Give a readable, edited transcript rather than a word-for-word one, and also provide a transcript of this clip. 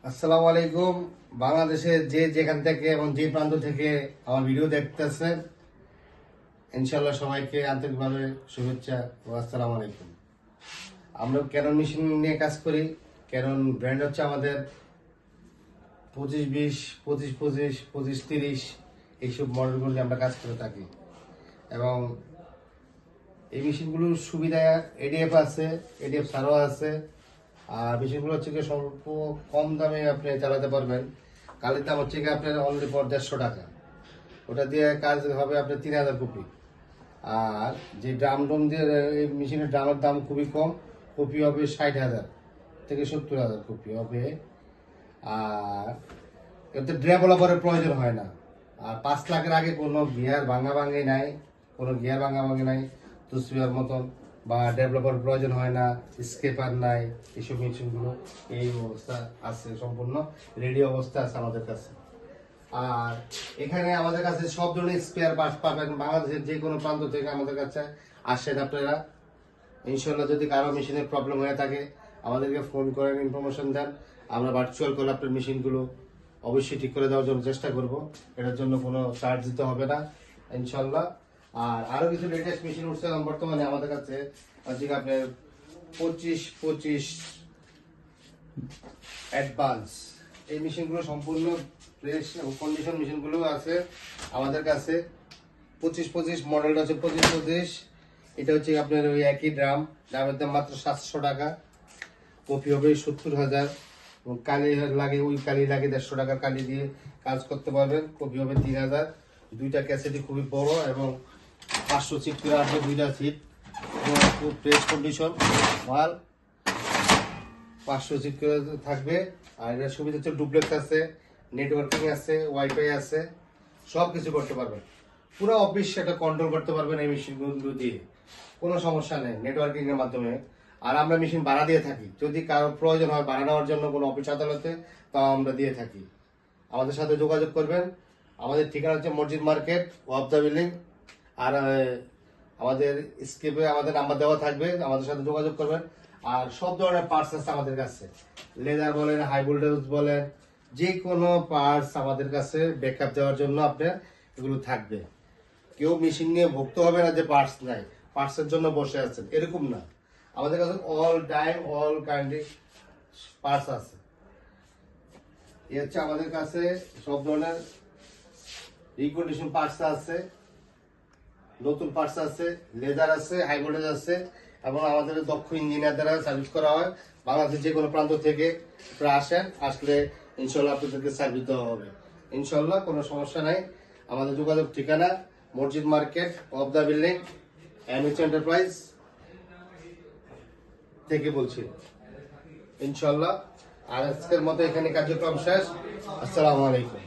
আসসালামু আলাইকুম। বাংলাদেশে যে যেখান থেকে এবং যে প্রান্ত থেকে আমার ভিডিও দেখতেছেন, ইনশাল্লাহ সবাইকে আন্তরিকভাবে শুভেচ্ছা ও আসসালামু আলাইকুম। আমরা ক্যানন মেশিন নিয়ে কাজ করি। ক্যানন ব্র্যান্ড হচ্ছে আমাদের 25-20, 25-25, 25-30 এইসব মডেলগুলো নিয়ে আমরা কাজ করে থাকি। এবং এই মেশিনগুলোর সুবিধা এডিএফ আছে, এডিএফ ছাড়াও আছে। আর মেশিনগুলো হচ্ছে কি স্বল্প কম দামে আপনি চালাতে পারবেন। কালির দাম হচ্ছে কি আপনার অনলি ফর 150 টাকা। ওটা দিয়ে কাজ হবে আপনার 3000 কপি। আর যে ড্রাম দিয়ে এই মেশিনের ড্রামের দাম খুবই কম, কপি হবে 60,000 থেকে 70,000 কপি হবে। আর এতে ডেভেলপারের প্রয়োজন হয় না। আর 5 লাখের আগে কোনো গিয়ার ভাঙাভাঙি নাই, কোনো গিয়ার ভাঙাভাঙি নাই তুসবিয়ার মতন, বা ডেভেলপার প্রয়োজন হয় না, স্কেপার নাই। এইসব মেশিনগুলো এই অবস্থা আছে, সম্পূর্ণ রেডি অবস্থা আছে আমাদের কাছে। আর এখানে আমাদের কাছে সব ধরনের স্পেয়ার পার্টস পাবেন। বাংলাদেশের যে কোনো প্রান্ত থেকে আমাদের কাছে আসেন আপনারা। ইনশাল্লাহ যদি কারো মেশিনের প্রবলেম হয়ে থাকে আমাদেরকে ফোন করেন, ইনফরমেশন দেন, আমরা ভার্চুয়াল করে আপনার মেশিনগুলো অবশ্যই ঠিক করে দেওয়ার জন্য চেষ্টা করব। এটার জন্য কোনো চার্জ দিতে হবে না ইনশাল্লাহ। আর আরো কিছু লেটেস্ট মেশিন উঠছে বর্তমানে আমাদের কাছে, আজকে আপনার 25-25 অ্যাডভান্স। এই মেশিনগুলো সম্পূর্ণ ফ্রেশ এবং কন্ডিশন মেশিনগুলো আছে আমাদের কাছে। 25-25 মডেলটা হচ্ছে 25-25। এটা হচ্ছে আপনার ওই একই ড্রামের দাম মাত্র 700 টাকা। কপি হবে 70,000। কালি লাগে, ওই কালি লাগে 150 টাকার কালি দিয়ে কাজ করতে পারবেন। কপি হবে 3000। দুইটা ক্যাসেটই খুবই বড় এবং 500 সিট করে আসবে, দুইটা সিট, খুব ফ্রেশ কন্ডিশন মাল। 500 সিট করে থাকবে। আর এটার সুবিধা হচ্ছে ডুপ্লেক্স আছে, নেটওয়ার্কিং আছে, ওয়াইফাই আছে, সব কিছু করতে পারবেন। পুরো অফিস সেটা কন্ট্রোল করতে পারবেন এই মেশিনগুলো দিয়ে, কোনো সমস্যা নেই নেটওয়ার্কিং এর মাধ্যমে। আর আমরা মেশিন ভাড়া দিয়ে থাকি, যদি কারো প্রয়োজন হয় ভাড়া নেওয়ার জন্য কোনো অফিস আদালতে, তাও আমরা দিয়ে থাকি। আমাদের সাথে যোগাযোগ করবেন। আমাদের ঠিকানা হচ্ছে মসজিদ মার্কেট, ওয়াবদা বিল্ডিং। আর আমাদের স্ক্রিপ্টে আমাদের নাম্বার দেওয়া থাকবে, আমাদের সাথে যোগাযোগ করবেন। আর সব ধরনের পার্টস আছে আমাদের কাছে, লেদার বলেন, হাই ভোল্টেজ বলেন, যে কোনো পার্টস আমাদের কাছে ব্যাকআপ দেওয়ার জন্য আপনার এগুলো থাকবে। কেউ মেশিন নিয়ে ভুগতে হবে না যে পার্টস নাই, পার্টসের জন্য বসে আছেন এরকম না। আমাদের কাছে all time all kind parts আছে। এ হচ্ছে আমাদের কাছে সব ধরনের রিকন্ডিশন পার্টস আছে, নতুন পার্টস আছে, লেদার আছে, হাই ভোল্টেজ আছে, এবং আমাদের দক্ষ ইঞ্জিনিয়ার দ্বারা সার্ভিস করা হয়। বাংলাদেশের যে কোনো প্রান্ত থেকে আপনারা আসেন, আসলে ইনশাল্লাহ আপনাদেরকে সার্ভিস দেওয়া হবে ইনশাল্লাহ, কোনো সমস্যা নাই। আমাদের যোগাযোগ ঠিকানা মসজিদ market, Wabda building, mAh enterprise থেকে বলছি ইনশাল্লাহ। আর আজকের মতো এখানে কার্যক্রম শেষ। আসসালামু আলাইকুম।